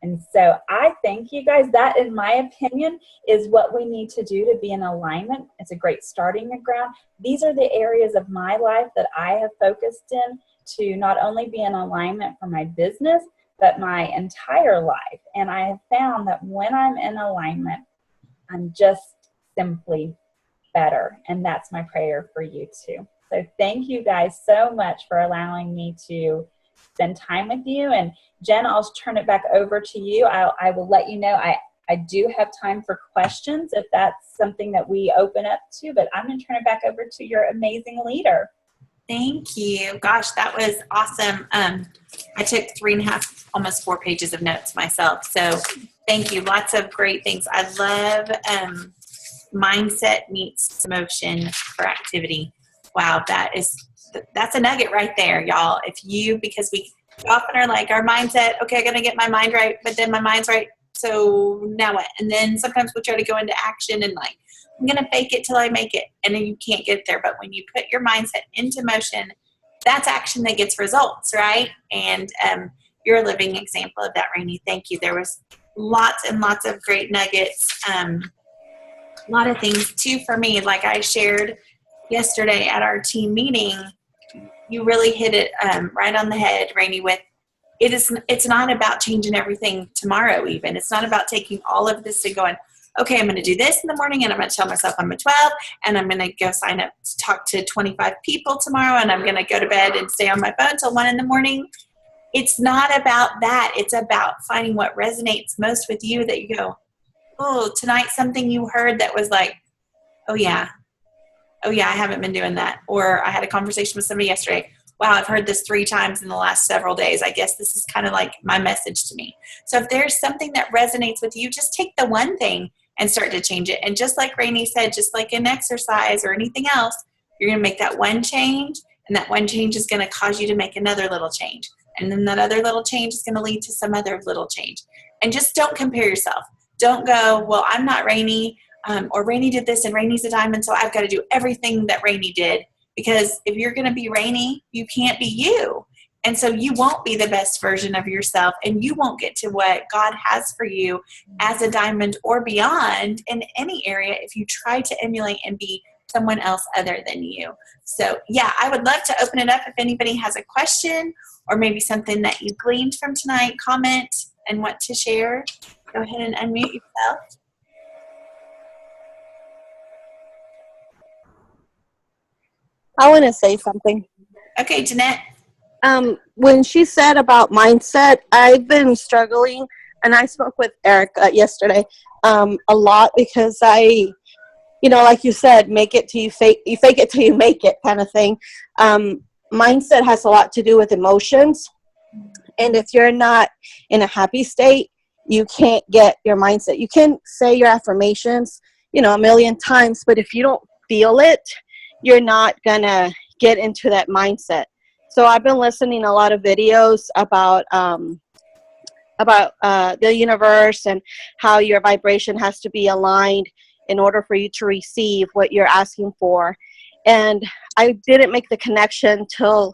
And so I thank you guys. That, in my opinion, is what we need to do to be in alignment. It's a great starting ground. These are the areas of my life that I have focused in to not only be in alignment for my business, but my entire life. And I have found that when I'm in alignment, I'm just simply better. And that's my prayer for you too. So thank you guys so much for allowing me to spend time with you. And Jen, I'll turn it back over to you. I will let you know I do have time for questions if that's something that we open up to, but I'm going to turn it back over to your amazing leader. Thank you. Gosh, that was awesome. I took 3.5, almost 4 pages of notes myself. So thank you. Lots of great things. I love mindset meets motion for activity. Wow, that's a nugget right there, y'all. Because we often are like, our mindset, okay, I got to get my mind right, but then my mind's right. So now what? And then sometimes we try to go into action and like, I'm going to fake it till I make it. And then you can't get there. But when you put your mindset into motion, that's action that gets results, right? And you're a living example of that, Rayne. Thank you. There was lots and lots of great nuggets. A lot of things too for me, like I shared yesterday at our team meeting. You really hit it right on the head, Rayne, with it's not about changing everything tomorrow even. It's not about taking all of this and going, okay, I'm going to do this in the morning, and I'm going to tell myself I'm a 12, and I'm going to go sign up to talk to 25 people tomorrow, and I'm going to go to bed and stay on my phone till 1 in the morning. It's not about that. It's about finding what resonates most with you, that you go, oh, tonight something you heard that was like, oh yeah, I haven't been doing that. Or I had a conversation with somebody yesterday. Wow, I've heard this 3 times in the last several days. I guess this is kind of like my message to me. So if there's something that resonates with you, just take the one thing and start to change it. And just like Rayne said, just like in exercise or anything else, you're going to make that one change, and that one change is going to cause you to make another little change. And then that other little change is going to lead to some other little change. And just don't compare yourself. Don't go, well, I'm not Rayne, or Rayne did this and Rayne's a diamond, so I've got to do everything that Rayne did. Because if you're going to be Rayne, you can't be you. And so you won't be the best version of yourself, and you won't get to what God has for you as a diamond or beyond in any area if you try to emulate and be someone else other than you. So yeah, I would love to open it up if anybody has a question or maybe something that you gleaned from tonight. Comment and want to share, go ahead and unmute yourself. I want to say something. Okay, Jeanette. When she said about mindset, I've been struggling, and I spoke with Erica yesterday a lot because like you said, make it till you fake it till you make it kind of thing. Mindset has a lot to do with emotions, and if you're not in a happy state, you can't get your mindset. You can say your affirmations, a million times, but if you don't feel it, you're not gonna get into that mindset. So I've been listening a lot of videos about the universe and how your vibration has to be aligned in order for you to receive what you're asking for. And I didn't make the connection till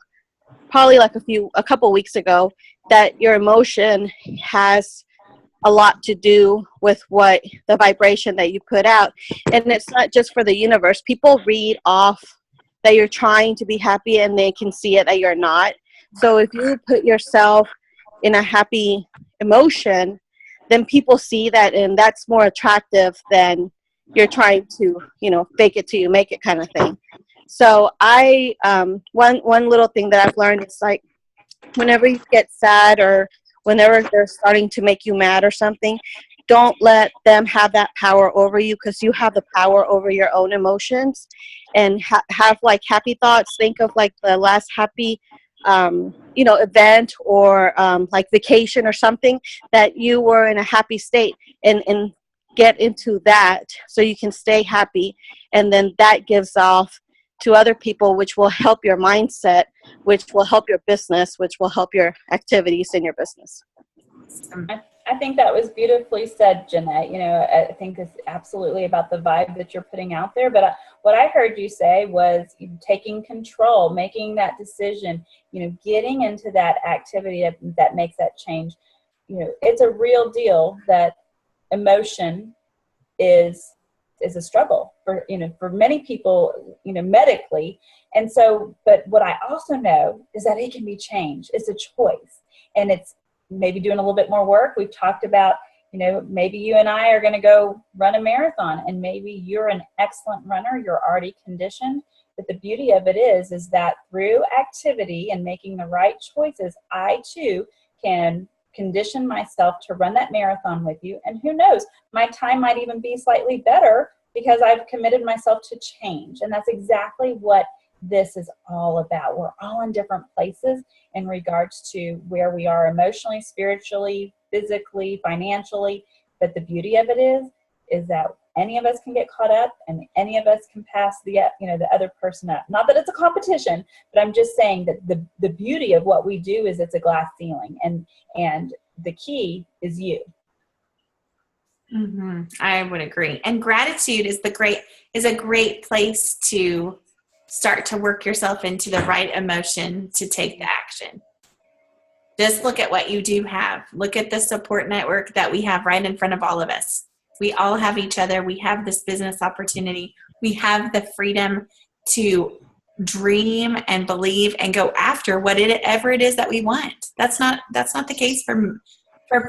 probably like a couple weeks ago that your emotion has a lot to do with what the vibration that you put out. And it's not just for the universe. People read off that you're trying to be happy and they can see it that you're not. So if you put yourself in a happy emotion, then people see that, and that's more attractive than you're trying to, fake it till you make it kind of thing. So one little thing that I've learned is like, whenever you get sad or whenever they're starting to make you mad or something, don't let them have that power over you, because you have the power over your own emotions. And have like happy thoughts. Think of like the last happy event or like vacation or something that you were in a happy state, and get into that so you can stay happy. And then that gives off to other people, which will help your mindset, which will help your business, which will help your activities in your business. I think that was beautifully said, Jeanette. I think it's absolutely about the vibe that you're putting out there. But what I heard you say was taking control, making that decision, getting into that activity that makes that change. It's a real deal that emotion is a struggle for many people, medically. And so, but what I also know is that it can be changed. It's a choice, and it's maybe doing a little bit more work. We've talked about, maybe you and I are going to go run a marathon, and maybe you're an excellent runner. You're already conditioned. But the beauty of it is that through activity and making the right choices, I too can condition myself to run that marathon with you. And who knows, my time might even be slightly better because I've committed myself to change. And that's exactly what this is all about. We're all in different places in regards to where we are emotionally, spiritually, physically, financially. But the beauty of it is that any of us can get caught up, and any of us can pass the other person up. Not that it's a competition, but I'm just saying that the beauty of what we do is it's a glass ceiling, and the key is you. Mm-hmm. I would agree. And gratitude is a great place to start to work yourself into the right emotion to take the action. Just look at what you do have. Look at the support network that we have right in front of all of us. We all have each other. We have this business opportunity. We have the freedom to dream and believe and go after whatever it is that we want. That's not the case for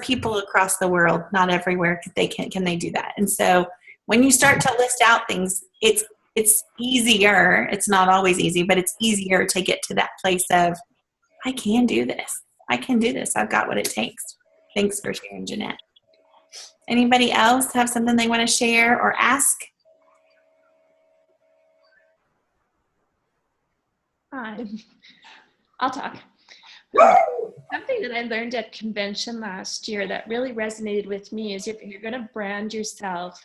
people across the world. Not everywhere can they do that. And so when you start to list out things, it's easier. It's not always easy, but it's easier to get to that place of, I can do this. I can do this. I've got what it takes. Thanks for sharing, Jeanette. Anybody else have something they want to share or ask? I'll talk. Something that I learned at convention last year that really resonated with me is if you're going to brand yourself,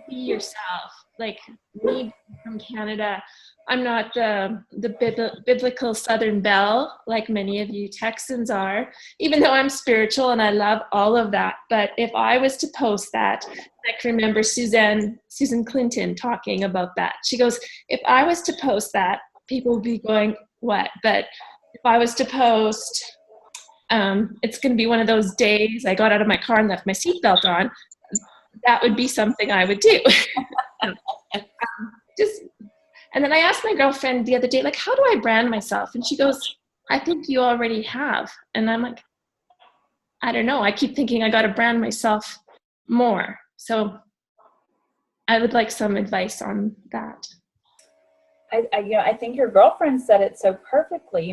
be yourself. Like me from Canada, I'm not the biblical Southern belle like many of you Texans are, even though I'm spiritual and I love all of that. But if I was to post that, I can remember Susan Clinton talking about that. She goes, if I was to post that, people would be going, what? But if I was to post, it's going to be one of those days I got out of my car and left my seatbelt on, that would be something I would do. And then I asked my girlfriend the other day, like, how do I brand myself? And she goes, I think you already have. And I'm like, I don't know. I keep thinking I got to brand myself more. So I would like some advice on that. I think your girlfriend said it so perfectly.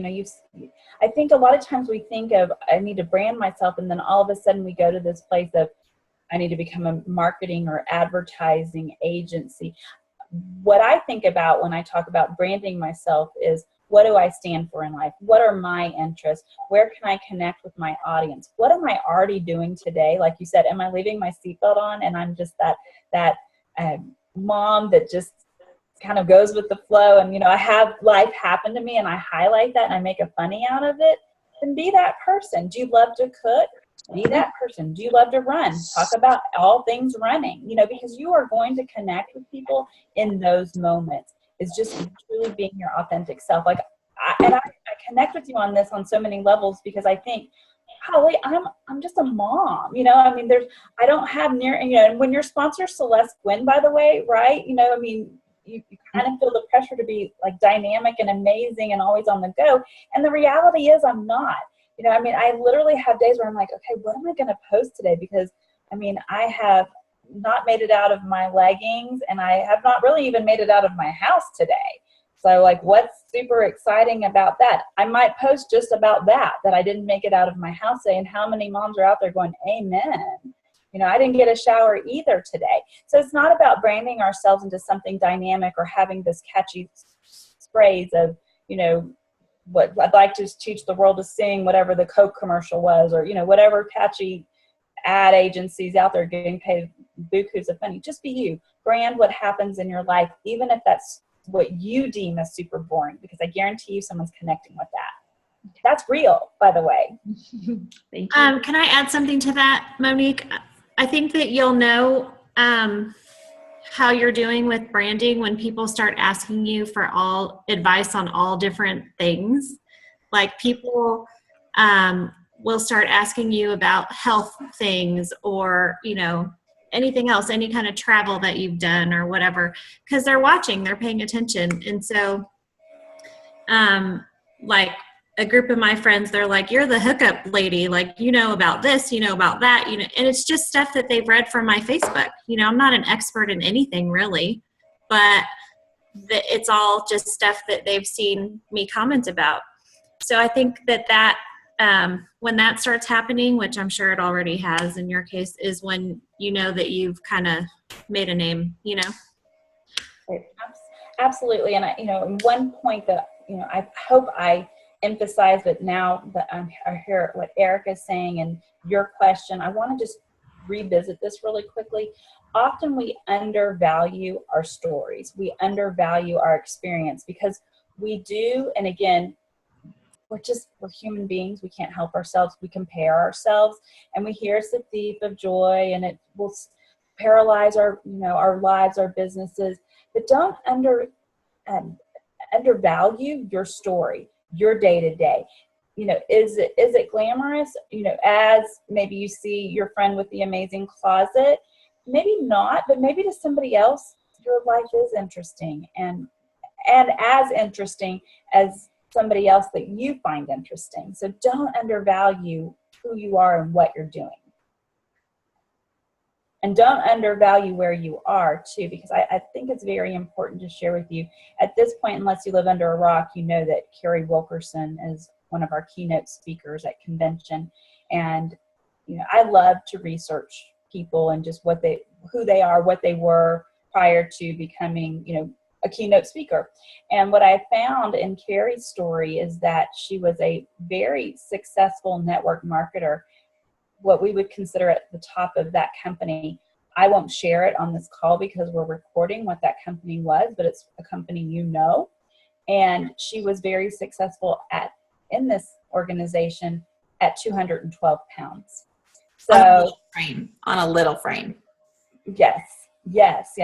I think a lot of times we think of, I need to brand myself, and then all of a sudden we go to this place of, I need to become a marketing or advertising agency. What I think about when I talk about branding myself is, what do I stand for in life? What are my interests? Where can I connect with my audience? What am I already doing today? Like you said, am I leaving my seatbelt on and I'm just that mom that just kind of goes with the flow, and I have life happen to me and I highlight that and I make a funny out of it? Then be that person. Do you love to cook? Be that person. Do you love to run? Talk about all things running, because you are going to connect with people in those moments. It's just truly being your authentic self. Like, I connect with you on this on so many levels, because I think, Holly, I'm just a mom, I don't have near, and when your sponsor Celeste Gwynn, by the way, right? You kind of feel the pressure to be like dynamic and amazing and always on the go. And the reality is I'm not. I literally have days where I'm like, okay, what am I going to post today? Because, I have not made it out of my leggings, and I have not really even made it out of my house today. So, like, what's super exciting about that? I might post just about that I didn't make it out of my house today. And how many moms are out there going, amen? I didn't get a shower either today. So it's not about branding ourselves into something dynamic or having this catchy phrase of, what I'd like to teach the world to sing, whatever the Coke commercial was, or, whatever catchy ad agencies out there getting paid bukus of money. Just be you. Brand what happens in your life, even if that's what you deem as super boring, because I guarantee you someone's connecting with that. That's real, by the way. Thank you. Can I add something to that, Monique? I think that you'll know how you're doing with branding when people start asking you for all advice on all different things. Like, people will start asking you about health things, or, anything else, any kind of travel that you've done or whatever, because they're watching, they're paying attention. And so, like, a group of my friends, they're like, you're the hookup lady, like, about this, about that, and it's just stuff that they've read from my Facebook. I'm not an expert in anything really, but it's all just stuff that they've seen me comment about. So I think that when that starts happening, which I'm sure it already has in your case, is when that you've kind of made a name. Absolutely. And one point that I hope I emphasize, but now that I hear what Erica's saying and your question, I want to just revisit this really quickly. Often we undervalue our stories. We undervalue our experience, because we do. And again, we're human beings. We can't help ourselves. We compare ourselves, and we hear it's the thief of joy, and it will paralyze our lives, our businesses. But don't undervalue your story, your day-to-day. Is it glamorous? As maybe you see your friend with the amazing closet, maybe not, but maybe to somebody else, your life is interesting and as interesting as somebody else that you find interesting. So don't undervalue who you are and what you're doing. And don't undervalue where you are, too, because I think it's very important to share with you. At this point, unless you live under a rock, you know that Carrie Wilkerson is one of our keynote speakers at convention. And, I love to research people and just who they are, what they were prior to becoming, a keynote speaker. And what I found in Carrie's story is that she was a very successful network marketer, what we would consider at the top of that company. I won't share it on this call because we're recording what that company was, but it's a company and she was very successful in this organization at 212 pounds. So on a little frame. Yes.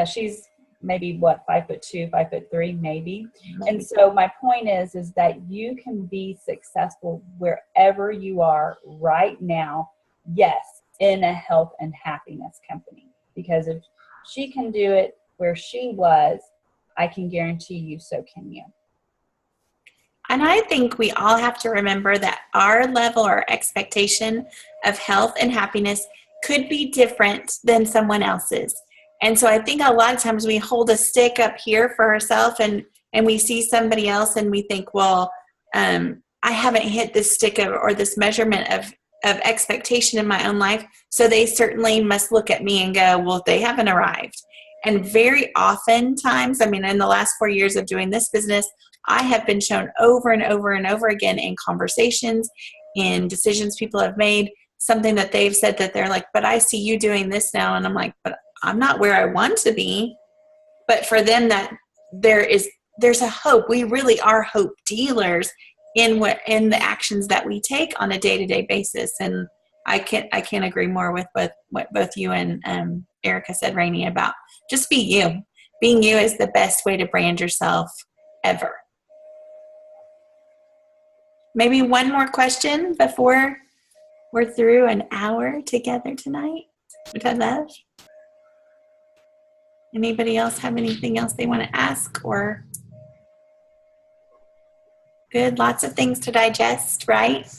She's maybe 5'2", 5'3", maybe. And so my point is that you can be successful wherever you are right now. Yes, in a health and happiness company, because if she can do it where she was, I can guarantee you, so can you. And I think we all have to remember that our level or expectation of health and happiness could be different than someone else's. And so I think a lot of times we hold a stick up here for ourselves and we see somebody else and we think, well, I haven't hit this stick or this measurement of expectation in my own life. So they certainly must look at me and go, well, they haven't arrived. And very often times, I mean, in the last 4 years of doing this business, I have been shown over and over and over again in conversations, in decisions people have made, something that they've said that they're like, but I see you doing this now. And I'm like, but I'm not where I want to be. But for them, that there's a hope. We really are hope dealers in the actions that we take on a day-to-day basis. And I can't agree more with what both you and Erica said, Rayne, about just be you. Being you is the best way to brand yourself ever. Maybe one more question before we're through an hour together tonight, which I love. Anybody else have anything else they want to ask or? Good. Lots of things to digest, right?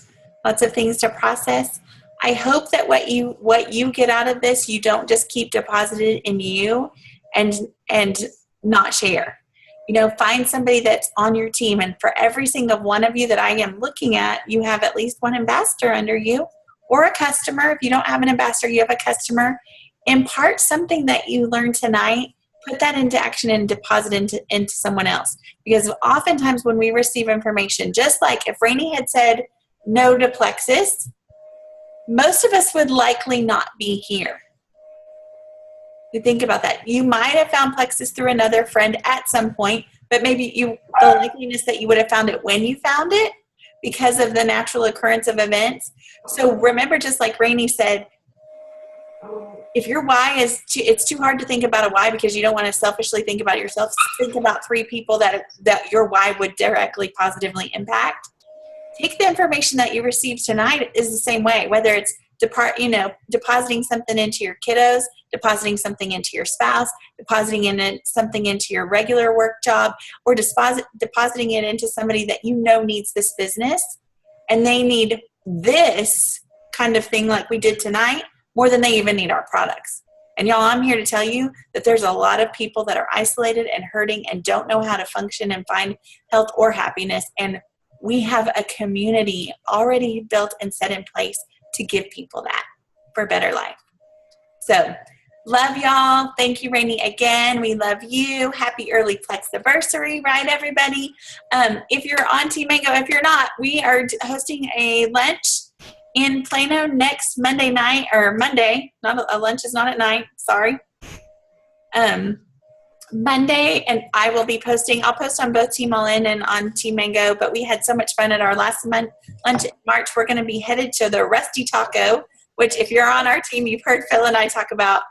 Lots of things to process. I hope that what you get out of this, you don't just keep deposited in you and not share. You know, find somebody that's on your team. And for every single one of you that I am looking at, you have at least one ambassador under you or a customer. If you don't have an ambassador, you have a customer. Impart something that you learned tonight. Put that into action and deposit into someone else. Because oftentimes when we receive information, just like if Rayne had said no to Plexus, most of us would likely not be here. You think about that. You might have found Plexus through another friend at some point, but maybe the likeliness that you would have found it when you found it because of the natural occurrence of events. So remember, just like Rayne said, if your why it's too hard to think about a why because you don't want to selfishly think about yourself. Think about 3 people that your why would directly positively impact. Take the information that you received tonight is the same way, whether it's depositing something into your kiddos, depositing something into your spouse, depositing something into your regular work job, or depositing it into somebody that you know needs this business and they need this kind of thing like we did tonight more than they even need our products. And y'all, I'm here to tell you that there's a lot of people that are isolated and hurting and don't know how to function and find health or happiness. And we have a community already built and set in place to give people that for a better life. So love y'all. Thank you, Rayne, again. We love you. Happy early Plexiversary, right, everybody? If you're on Team Mango, if you're not, we are hosting a lunch in Plano next Monday night, or Monday. Not a lunch is not at night. Sorry. Monday, and I will be posting. I'll post on both Team All In and on Team Mango, but we had so much fun at our last lunch in March. We're going to be headed to the Rusty Taco, which if you're on our team, you've heard Phil and I talk about.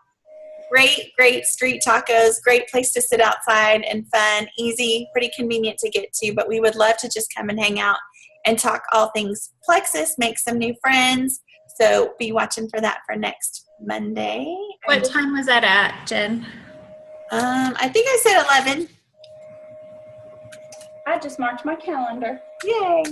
Great street tacos, great place to sit outside and fun, easy, pretty convenient to get to, but we would love to just come and hang out and talk all things Plexus, make some new friends. So be watching for that for next Monday. What time was that at, Jen? I think I said 11. I just marked my calendar. Yay.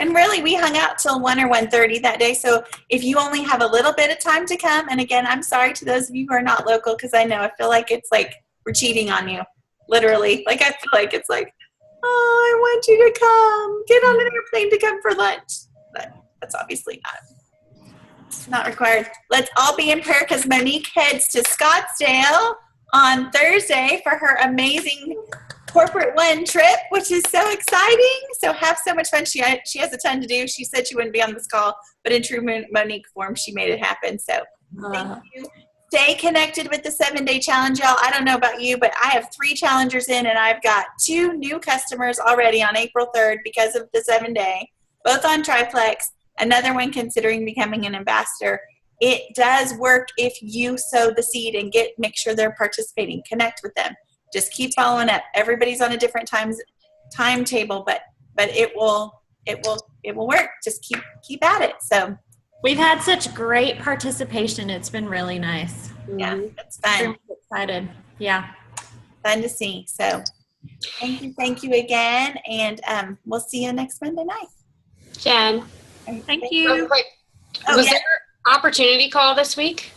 And really, we hung out till 1 or 1:30 that day. So if you only have a little bit of time to come, and again, I'm sorry to those of you who are not local, because I know I feel like it's like we're cheating on you, literally. Like I feel like it's like, oh, I want you to come. Get on an airplane to come for lunch. But that's obviously not required. Let's all be in prayer because Monique heads to Scottsdale on Thursday for her amazing Corporate One trip, which is so exciting. So have so much fun. She has a ton to do. She said she wouldn't be on this call, but in true Monique form, she made it happen. So thank you. Stay connected with the 7-day challenge, y'all. I don't know about you, but I have 3 challengers in, and I've got 2 new customers already on April 3rd because of the 7-day, both on Triplex, another one considering becoming an ambassador. It does work if you sow the seed and make sure they're participating. Connect with them. Just keep following up. Everybody's on a different timetable, but it will work. Just keep at it. So we've had such great participation. It's been really nice. Yeah, it's fun. I'm excited. Yeah. Fun to see. So Thank you again, and we'll see you next Monday night. Jen, Thank real you. quick, Oh, was yeah. there opportunity call this week?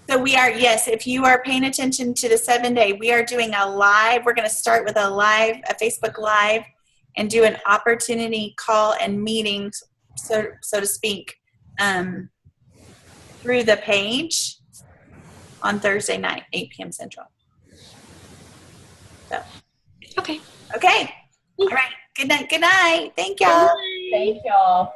So we are, yes, if you are paying attention to the 7-day, we are doing a live. We're going to start with a Facebook Live, and do an opportunity call and meeting, so to speak, through the page on Thursday night, 8 p.m. Central. So. Okay. Okay. All right. Good night. Good night. Thank y'all. Thank y'all.